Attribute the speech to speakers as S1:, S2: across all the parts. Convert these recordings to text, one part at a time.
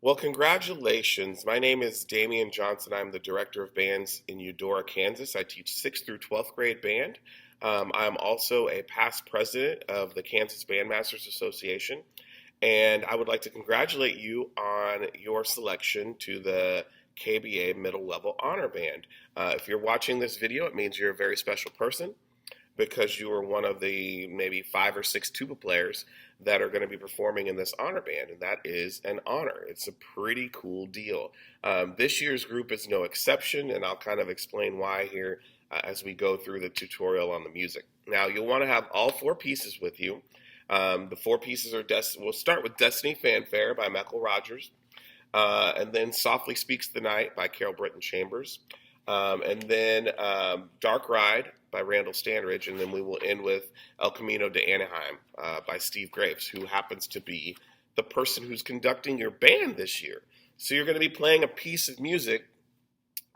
S1: Well, congratulations. My name is Damian Johnson. I'm the director of bands in Eudora, Kansas. I teach 6th through 12th grade band. I'm also a past president of the Kansas Bandmasters Association. And I would like to congratulate you on your selection to the KBA Middle Level Honor Band. If you're watching this video, it means you're a very special person because you are one of the maybe 5 or 6 tuba players that are going to be performing in this honor band, and that is an honor. It's a pretty cool deal. This year's group is no exception, and I'll kind of explain why here as we go through the tutorial on the music. Now, you'll want to have all 4 pieces with you. The 4 pieces are, we'll start with Destiny Fanfare by Mekel and then Softly Speaks the Night by Brittin Chambers, and then Dark Ride by Randall Standridge, and then we will end with El Camino to Anaheim by Steve Graves, who happens to be the person who's conducting your band this year. So you're going to be playing a piece of music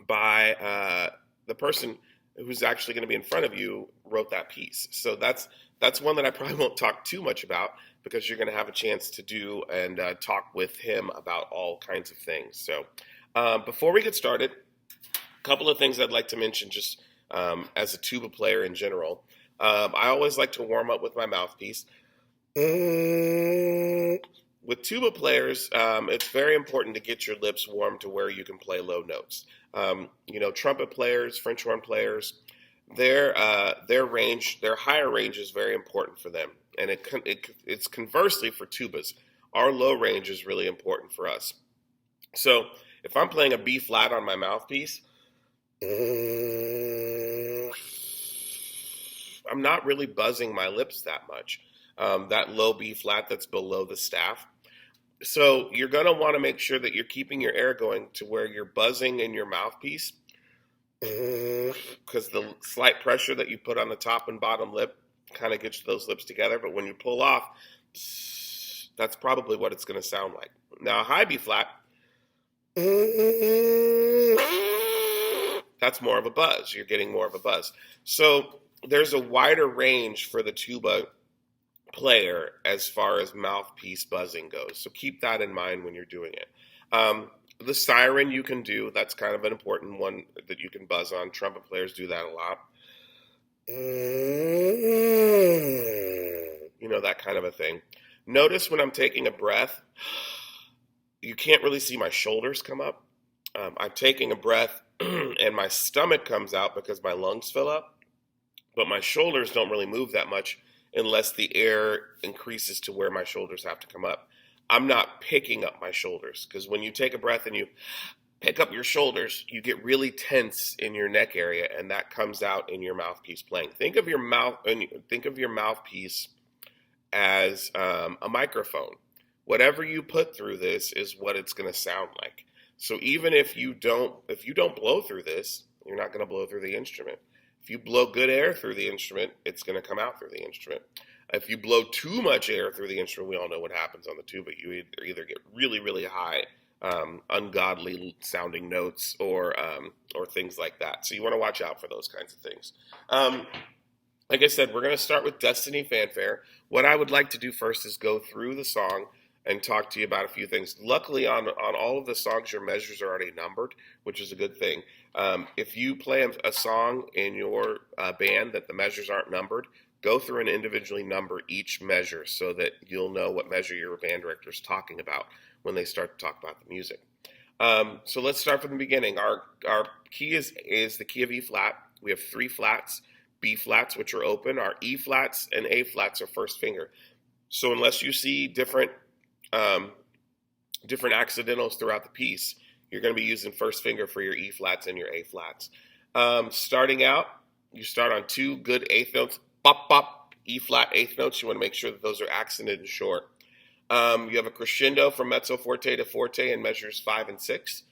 S1: by the person who's actually going to be in front of you wrote that piece. So that's one that I probably won't talk too much about because you're going to have a chance to do and talk with him about all kinds of things. So before we get started, a couple of things I'd like to mention just as a tuba player in general. I always like to warm up with my mouthpiece. With tuba players, it's very important to get your lips warm to where you can play low notes. Trumpet players, French horn players, their range, their higher range is very important for them, and it's conversely for tubas. Our low range is really important for us. So if I'm playing a B flat on my mouthpiece, I'm not really buzzing my lips that much. That low B flat that's below the staff. So you're going to want to make sure that you're keeping your air going to where you're buzzing in your mouthpiece, because the slight pressure that you put on the top and bottom lip kind of gets those lips together. But when you pull off, that's probably what it's going to sound like. Now, a high B flat, that's more of a buzz. You're getting more of a buzz. So there's a wider range for the tuba player as far as mouthpiece buzzing goes. So keep that in mind when you're doing it. The siren you can do. That's kind of an important one that you can buzz on. Trumpet players do that a lot. That kind of a thing. Notice when I'm taking a breath, you can't really see my shoulders come up. I'm taking a breath and my stomach comes out because my lungs fill up, but my shoulders don't really move that much unless the air increases to where my shoulders have to come up. I'm not picking up my shoulders, because when you take a breath and you pick up your shoulders, you get really tense in your neck area, and that comes out in your mouthpiece playing. Think of your mouthpiece as a microphone. Whatever you put through this is what it's going to sound like. So even if you don't blow through this, you're not going to blow through the instrument. If you blow good air through the instrument, it's going to come out through the instrument. If you blow too much air through the instrument, we all know what happens on the tuba. You either get really, really high, ungodly sounding notes, or things like that. So you want to watch out for those kinds of things. Like I said, we're going to start with Destiny Fanfare. What I would like to do first is go through the song and talk to you about a few things. Luckily, on all of the songs, your measures are already numbered, which is a good thing. If you play a song in your band that the measures aren't numbered, go through and individually number each measure so that you'll know what measure your band director is talking about when they start to talk about the music. So let's start from the beginning. Our key is the key of E flat. We have 3 flats. B flats, which are open. Our E flats and A flats are first finger. So unless you see different accidentals throughout the piece, you're going to be using first finger for your E flats and your A flats. Starting out, you start on 2 good eighth notes, bop, bop, E flat eighth notes. You want to make sure that those are accented and short. You have a crescendo from mezzo forte to forte in measures 5 and 6,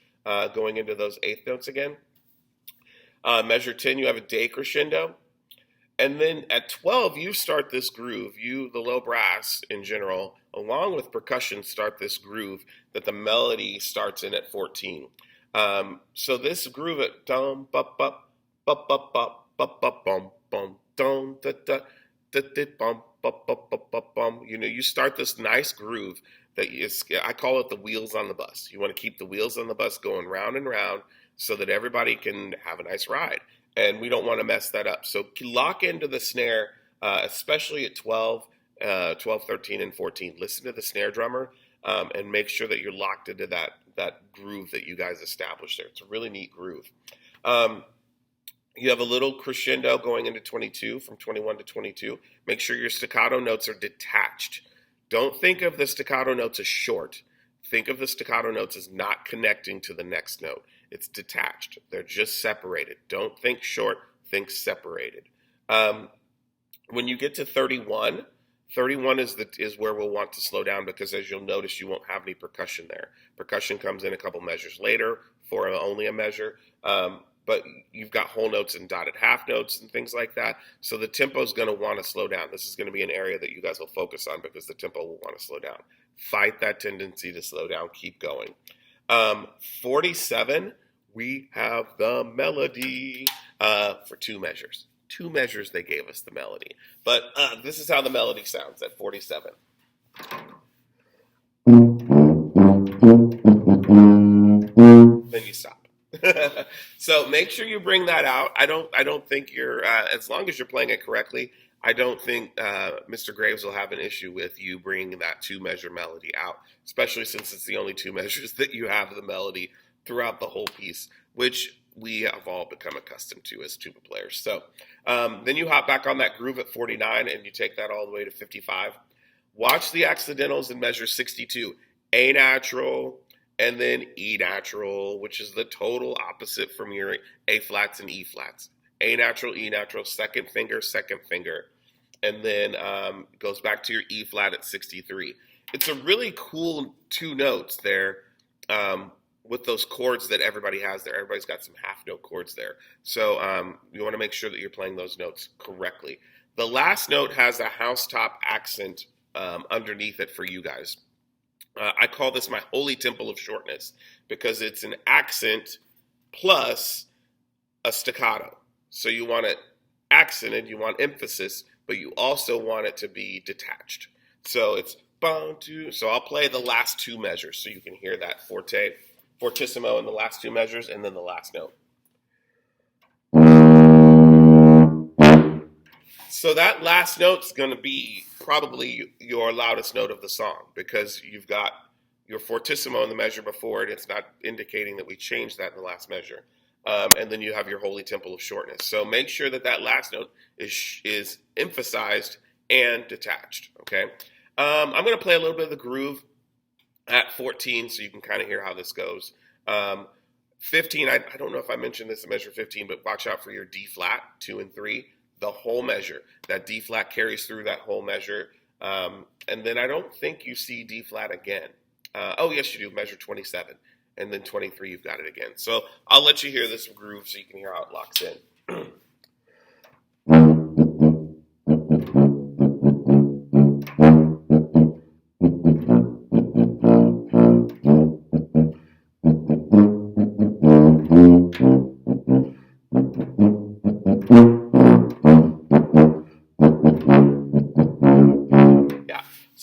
S1: going into those eighth notes again. Measure 10, you have a decrescendo. And then at 12, you start this groove. You, the low brass in general, along with percussion, start this groove that the melody starts in at 14. So this groove at dum bop bop bop bop bop bop bop bum bum dum da da da da bum bup, bup, bup, bup, bum. You start this nice groove that is, I call it the wheels on the bus. You want to keep the wheels on the bus going round and round so that everybody can have a nice ride. And we don't want to mess that up. So lock into the snare, especially at 12, 13, and 14. Listen to the snare drummer and make sure that you're locked into that groove that you guys established there. It's a really neat groove. You have a little crescendo going into 22, from 21 to 22. Make sure your staccato notes are detached. Don't think of the staccato notes as short. Think of the staccato notes as not connecting to the next note. It's detached. They're just separated. Don't think short, think separated. When you get to 31, 31 is where we'll want to slow down, because as you'll notice, you won't have any percussion there. Percussion comes in a couple measures later for only a measure. But you've got whole notes and dotted half notes and things like that. So the tempo is going to want to slow down. This is going to be an area that you guys will focus on because the tempo will want to slow down. Fight that tendency to slow down. Keep going. 47, we have the melody for 2 measures. 2 measures they gave us the melody. But this is how the melody sounds at 47. Then you stop. So make sure you bring that out. I don't think you're as long as you're playing it correctly, I don't think Mr. Graves will have an issue with you bringing that 2-measure melody out, especially since it's the only 2 measures that you have the melody throughout the whole piece, which we have all become accustomed to as tuba players. So then you hop back on that groove at 49 and you take that all the way to 55. Watch the accidentals in measure 62, A natural, and then E natural, which is the total opposite from your A flats and E flats. A natural, E natural, second finger, and then goes back to your E flat at 63. It's a really cool 2 notes there with those chords that everybody has there. Everybody's got some half note chords there. So you want to make sure that you're playing those notes correctly. The last note has a housetop accent underneath it for you guys. I call this my holy temple of shortness because it's an accent plus a staccato. So you want it accented, you want emphasis, but you also want it to be detached. So it's bum, two. So I'll play the last 2 measures so you can hear that fortissimo in the last 2 measures, and then the last note. So that last note's going to be probably your loudest note of the song because you've got your fortissimo in the measure before it. It's not indicating that we changed that in the last measure. And then you have your holy temple of shortness. So make sure that that last note is emphasized and detached, okay? I'm going to play a little bit of the groove at 14 so you can kind of hear how this goes. 15, I don't know if I mentioned this in measure 15, but watch out for your D flat, 2 and 3. The whole measure. That D flat carries through that whole measure. And then I don't think you see D flat again. Oh, yes, you do. Measure 27. And then 23, you've got it again. So I'll let you hear this groove so you can hear how it locks in.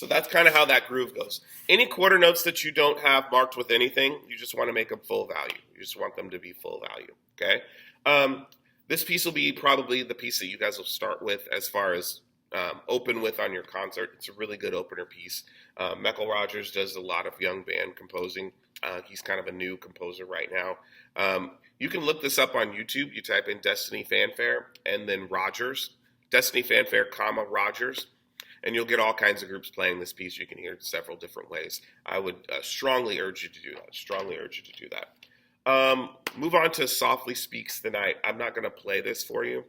S1: That's kind of how that groove goes. Any quarter notes that you don't have marked with anything, you just want to make them full value. You just want them to be full value, okay? This piece will be probably the piece that you guys will start with as far as open with on your concert. It's a really good opener piece. Mekel Rogers does a lot of young band composing. He's kind of a new composer right now. You can look this up on YouTube. You type in Destiny Fanfare and then Rogers. Destiny Fanfare, Rogers. And you'll get all kinds of groups playing this piece. You can hear it several different ways. I would strongly urge you to do that. Move on to Softly Speaks the Night. I'm not going to play this for you.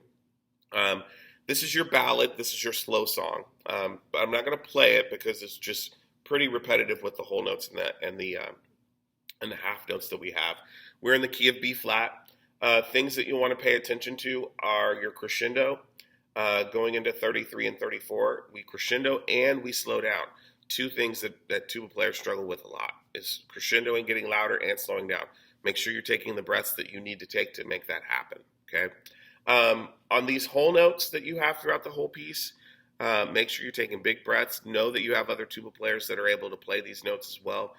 S1: This is your ballad. This is your slow song. But I'm not going to play it because it's just pretty repetitive with the whole notes and the half notes that we have. We're in the key of B flat. Things that you want to pay attention to are your crescendo. Going into 33 and 34, we crescendo and we slow down. 2 things that tuba players struggle with a lot is crescendoing, getting louder, and slowing down. Make sure you're taking the breaths that you need to take to make that happen, okay? On these whole notes that you have throughout the whole piece, Make sure you're taking big breaths. Know that you have other tuba players that are able to play these notes as well.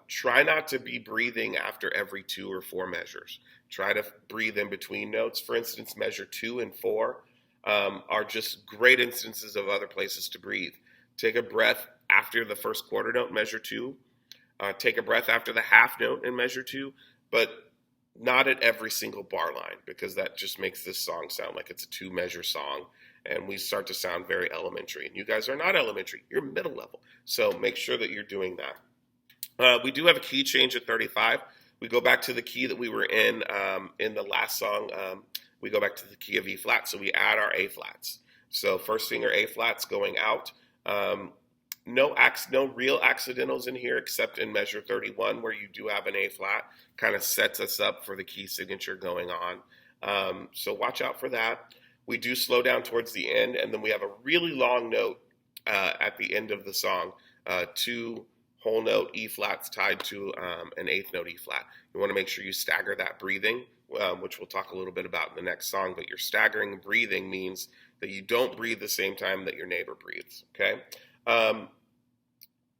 S1: Try not to be breathing after every 2 or 4 measures. Try to breathe in between notes. For instance, measure 2 and 4 are just great instances of other places to breathe. Take a breath after the first quarter note, measure 2. Take a breath after the half note and measure 2, but not at every single bar line, because that just makes this song sound like it's a 2-measure song, and we start to sound very elementary. And you guys are not elementary, you're middle level. So make sure that you're doing that. We do have a key change at 35. We go back to the key that we were in the last song. We go back to the key of E flat, so we add our A flats. So first finger A flats going out. No real accidentals in here except in measure 31, where you do have an A flat. Kind of sets us up for the key signature going on. So watch out for that. We do slow down towards the end, and then we have a really long note at the end of the song. 2 whole note E flats tied to an 8th note E flat. You want to make sure you stagger that breathing, which we'll talk a little bit about in the next song. But your staggering breathing means that you don't breathe the same time that your neighbor breathes. Okay.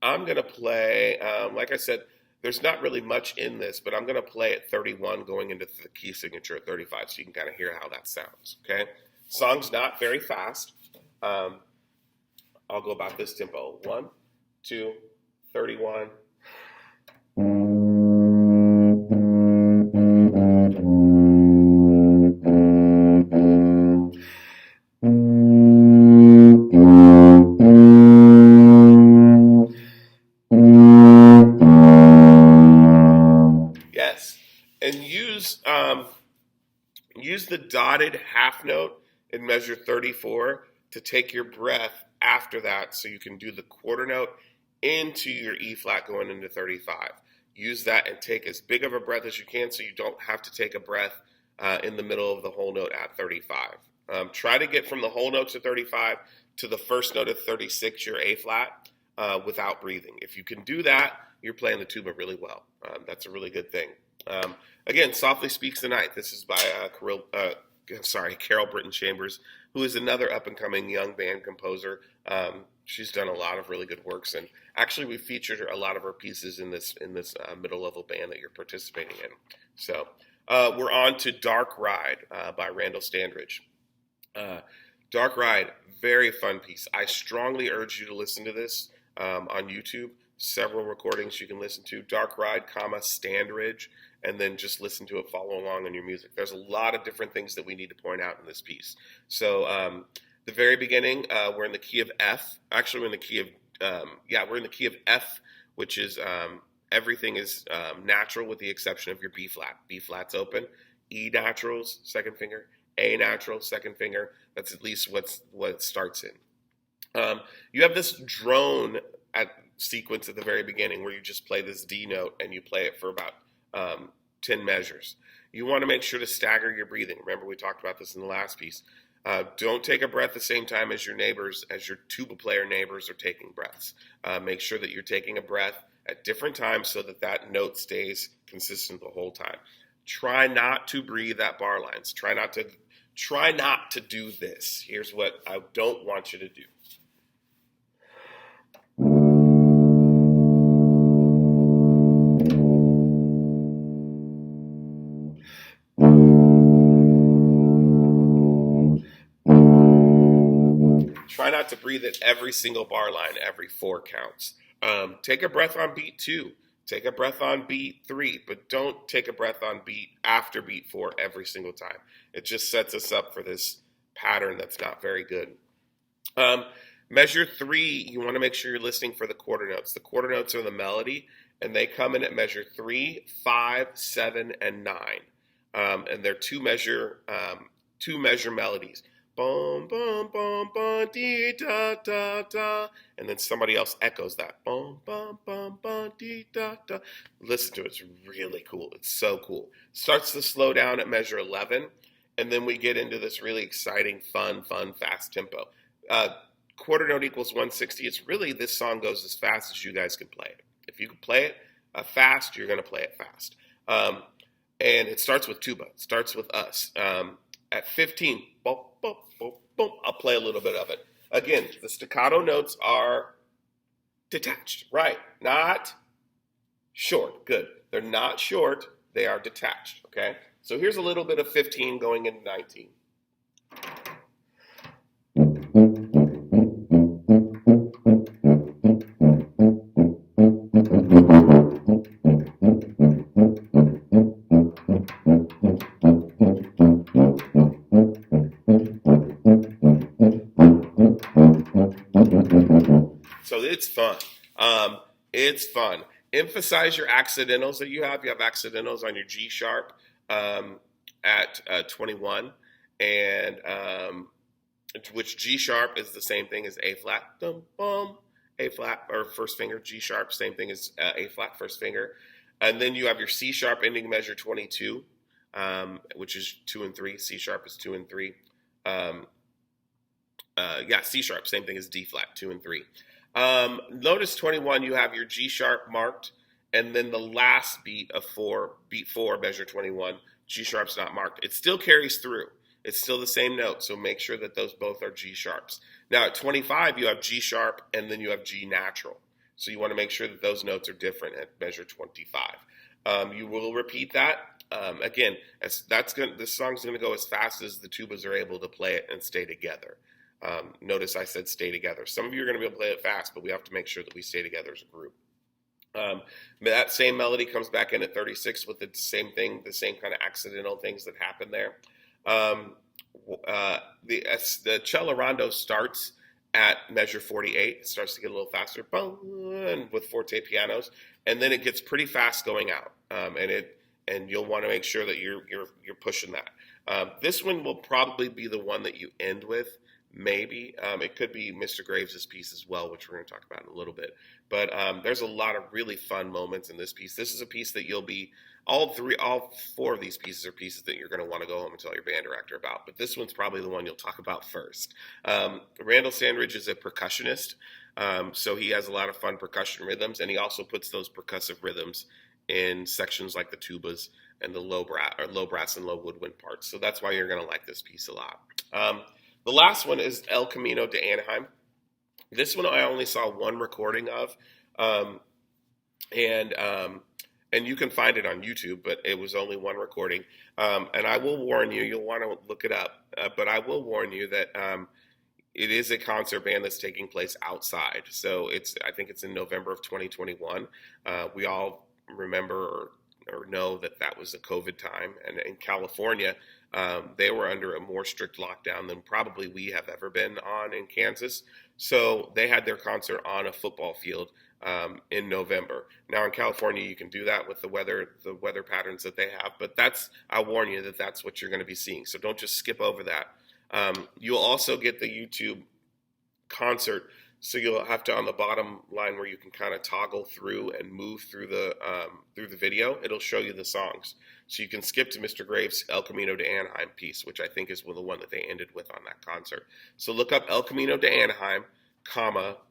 S1: I'm going to play, like I said, there's not really much in this, but I'm going to play at 31 going into the key signature at 35 so you can kind of hear how that sounds, okay? Song's not very fast. I'll go about this tempo. 1, 2, 31. Yes, and use the dotted half note in measure 34 to take your breath after that, so you can do the quarter note into your E flat going into 35. Use that and take as big of a breath as you can, so you don't have to take a breath in the middle of the whole note at 35. Try to get from the whole note to 35 to the first note of 36, your A flat, without breathing. If you can do that, you're playing the tuba really well. That's a really good thing. Again, Softly Speaks the Night. This is by Carol Brittin Chambers, who is another up-and-coming young band composer. She's done a lot of really good works, and actually we featured a lot of her pieces in this middle-level band that you're participating in. So we're on to Dark Ride by Randall Standridge. Dark Ride, very fun piece. I strongly urge you to listen to this on YouTube. Several recordings you can listen to. Dark Ride, Standridge, and then just listen to it, follow along on your music. There's a lot of different things that we need to point out in this piece. So the very beginning, we're in the key of F. Actually, we're in the key of F, which is everything is natural with the exception of your B flat. B flat's open. E naturals, second finger. A natural, second finger. That's at least what it starts in. You have this drone sequence at the very beginning where you just play this D note and you play it for about 10 measures. You want to make sure to stagger your breathing. Remember, we talked about this in the last piece. Don't take a breath the same time as your neighbors, as your tuba player neighbors are taking breaths. Make sure that you're taking a breath at different times so that that note stays consistent the whole time. Try not to breathe at bar lines. Try not to do this. Here's what I don't want you to do. Try not to breathe at every single bar line, every 4 counts. Take a breath on beat 2. Take a breath on beat 3, but don't take a breath on beat after beat 4 every single time. It just sets us up for this pattern that's not very good. Measure 3, you want to make sure you're listening for the quarter notes. The quarter notes are the melody, and they come in at measure 3, 5, 7, and 9. And they're two measure melodies. Bum, bum, bum, bum, dee, da, da, da. And then somebody else echoes that. Bum, bum, bum, bum, dee, da, da. Listen to it. It's really cool. It's so cool. Starts to slow down at measure 11. And then we get into this really exciting, fun, fast tempo. Quarter note equals 160. It's really, this song goes as fast as you guys can play it. If you can play it fast, you're going to play it fast. And it starts with tuba. It starts with us. At 15, boom, boom, boom, boom. I'll play a little bit of it. Again, the staccato notes are detached, right? Not short. Good. They're not short. They are detached, okay? So here's a little bit of 15 going into 19. So it's fun. It's fun. Emphasize your accidentals that you have. You have accidentals on your G sharp at 21, and which G sharp is the same thing as A flat. Dum, bum, A flat or first finger. G sharp, same thing as A flat first finger. And then you have your C sharp ending measure 22, which is 2 and 3. C sharp is 2 and 3. C sharp, same thing as D flat, 2 and 3. Notice 21, you have your G sharp marked, and then the last beat of 4, beat 4, measure 21, G sharp's not marked. It still carries through. It's still the same note, so make sure that those both are G sharps. Now at 25, you have G sharp, and then you have G natural. So you want to make sure that those notes are different at measure 25. You will repeat that. Again, this song's going to go as fast as the tubas are able to play it and stay together. Notice I said stay together. Some of you are going to be able to play it fast, but we have to make sure that we stay together as a group. That same melody comes back in at 36 with the same thing, the same kind of accidental things that happen there. The cello rondo starts at measure 48. It starts to get a little faster, boom, with forte pianos, and then it gets pretty fast going out. And you'll want to make sure that you're pushing that. This one will probably be the one that you end with. Maybe it could be Mr. Graves' piece as well, which we're going to talk about in a little bit. But there's a lot of really fun moments in this piece. This is a piece that you'll be all 4 of these pieces are pieces that you're going to want to go home and tell your band director about. But this one's probably the one you'll talk about first. Randall Standridge is a percussionist, so he has a lot of fun percussion rhythms, and he also puts those percussive rhythms in sections like the tubas and the low brass and low woodwind parts. So that's why you're going to like this piece a lot. The last one is El Camino to Anaheim. This one I only saw one recording of, and you can find it on YouTube, but it was only one recording. And I will warn you, you'll want to look it up, but I will warn you that it is a concert band that's taking place outside. So I think it's in November of 2021. We all remember or know that was a COVID time, and in California, they were under a more strict lockdown than probably we have ever been on in Kansas. So they had their concert on a football field in November. Now in California, you can do that with the weather patterns that they have, but I warn you that's what you're going to be seeing. So don't just skip over that. You'll also get the YouTube concert. So you'll have to, on the bottom line where you can kind of toggle through and move through the video, it'll show you the songs. So you can skip to Mr. Graves' El Camino to Anaheim piece, which I think is the one that they ended with on that concert. So look up El Camino to Anaheim,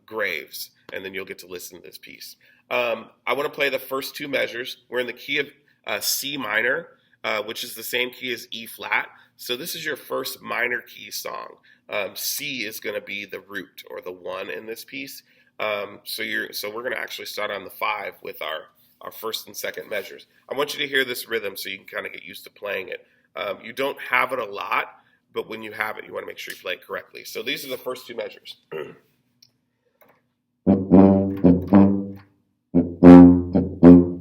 S1: Graves, and then you'll get to listen to this piece. I want to play the first 2 measures. We're in the key of C minor, which is the same key as E flat. So this is your first minor key song. C is going to be the root or the 1 in this piece. So we're going to actually start on the 5 with our first and second measures. I want you to hear this rhythm so you can kind of get used to playing it. You don't have it a lot, but when you have it, you want to make sure you play it correctly. So these are the first 2 measures.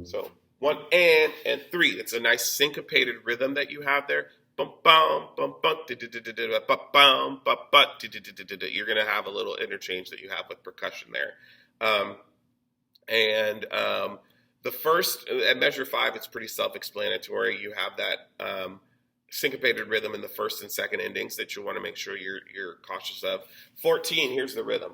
S1: So 1 and 3. It's a nice syncopated rhythm that you have there. Bum bum bum bum bum bum. You're gonna have a little interchange that you have with percussion there, the first at measure 5, it's pretty self-explanatory. You have that syncopated rhythm in the first and second endings that you want to make sure you're cautious of. 14. Here's the rhythm.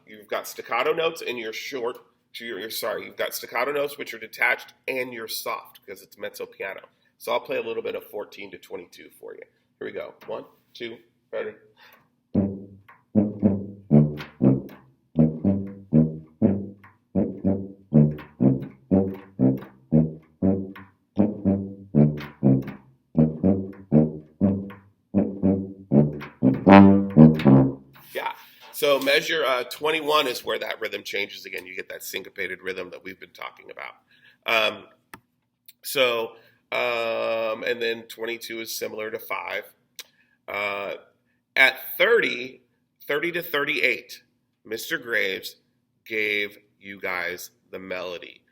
S1: You've got staccato notes in your short. You've got staccato notes which are detached and you're soft because it's mezzo piano. So I'll play a little bit of 14 to 22 for you. Here we go. 1, 2, ready. Yeah, So measure 21 is where that rhythm changes again. You get that syncopated rhythm that we've been talking about. And then 22 is similar to 5. At 30 to 38, Mr. Graves gave you guys the melody.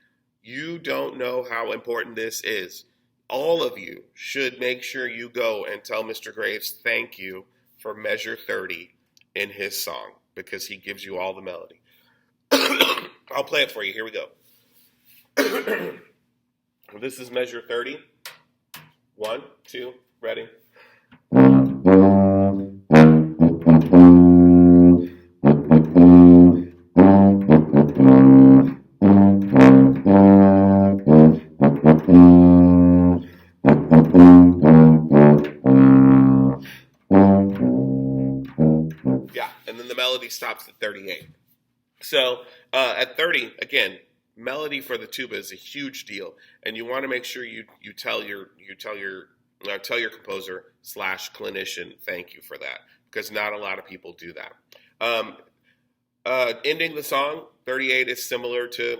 S1: You don't know how important this is. All of you should make sure you go and tell Mr. Graves thank you for measure 30 in his song, because he gives you all the melody. I'll play it for you. Here we go. This is measure 30. 1, 2, ready. Yeah, and then the melody stops at 38. So at 30, again, melody for the tuba is a huge deal, and you want to make sure you tell your composer / clinician thank you for that, because not a lot of people do that. Ending the song, 38 is similar to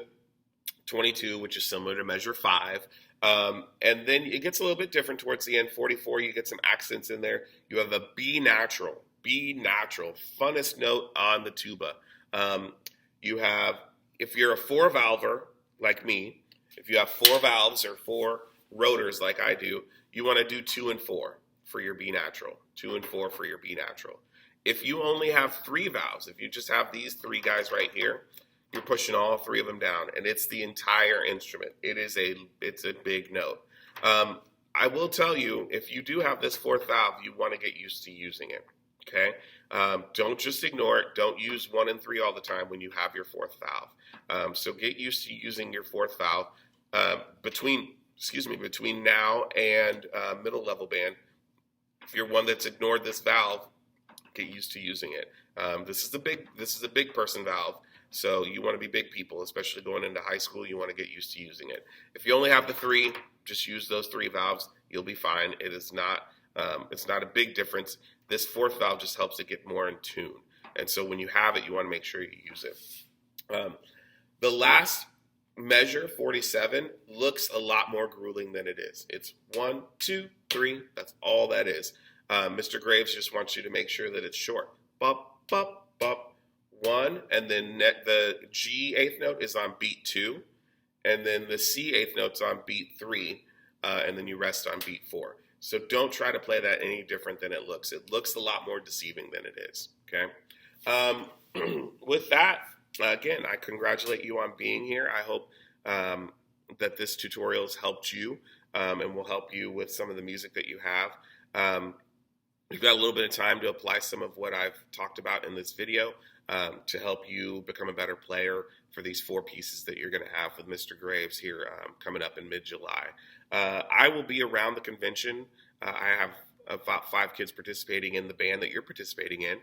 S1: 22, which is similar to measure 5. And then it gets a little bit different towards the end. 44, you get some accents in there. You have a B natural, funnest note on the tuba. You have, if you're a 4-valver like me, if you have 4 valves or 4 rotors like I do, you want to do 2 and 4 for your B natural, 2 and 4 for your B natural. If you only have 3 valves, if you just have these 3 guys right here, you're pushing all 3 of them down, and it's the entire instrument. It's a big note. I will tell you, if you do have this 4th valve, you want to get used to using it. Okay, don't just ignore it. Don't use 1 and 3 all the time when you have your 4th valve. So get used to using your 4th valve between now and middle level band. If you're one that's ignored this valve, get used to using it. This is a big person valve, so you want to be big people, especially going into high school. You want to get used to using it. If you only have the 3, just use those 3 valves. You'll be fine. It's not a big difference. This 4th valve just helps it get more in tune. And so when you have it, you want to make sure you use it. The last measure, 47, looks a lot more grueling than it is. It's 1, 2, 3. That's all that is. Mr. Graves just wants you to make sure that it's short. Bop, bop, bop. 1, and then the G 8th note is on beat 2, and then the C 8th note's on beat 3, and then you rest on beat 4. So don't try to play that any different than it looks. It looks a lot more deceiving than it is, okay? With that, again, I congratulate you on being here. I hope that this tutorial has helped you and will help you with some of the music that you have. You've got a little bit of time to apply some of what I've talked about in this video to help you become a better player for these 4 pieces that you're going to have with Mr. Graves here coming up in mid-July. I will be around the convention. I have about 5 kids participating in the band that you're participating in.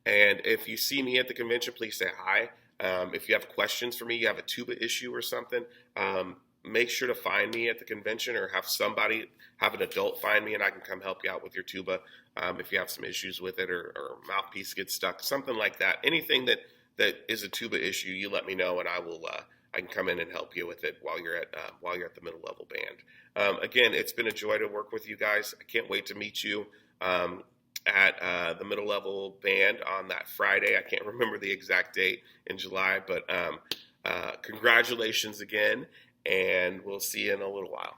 S1: And if you see me at the convention, please say hi. If you have questions for me, you have a tuba issue or something, make sure to find me at the convention, or have an adult find me, and I can come help you out with your tuba. If you have some issues with it, or mouthpiece gets stuck, something like that. Anything that is a tuba issue, you let me know, and I can come in and help you with it while you're at the middle level band. Again, it's been a joy to work with you guys. I can't wait to meet you at the middle level band on that Friday. I can't remember the exact date in July, but congratulations again, and we'll see you in a little while.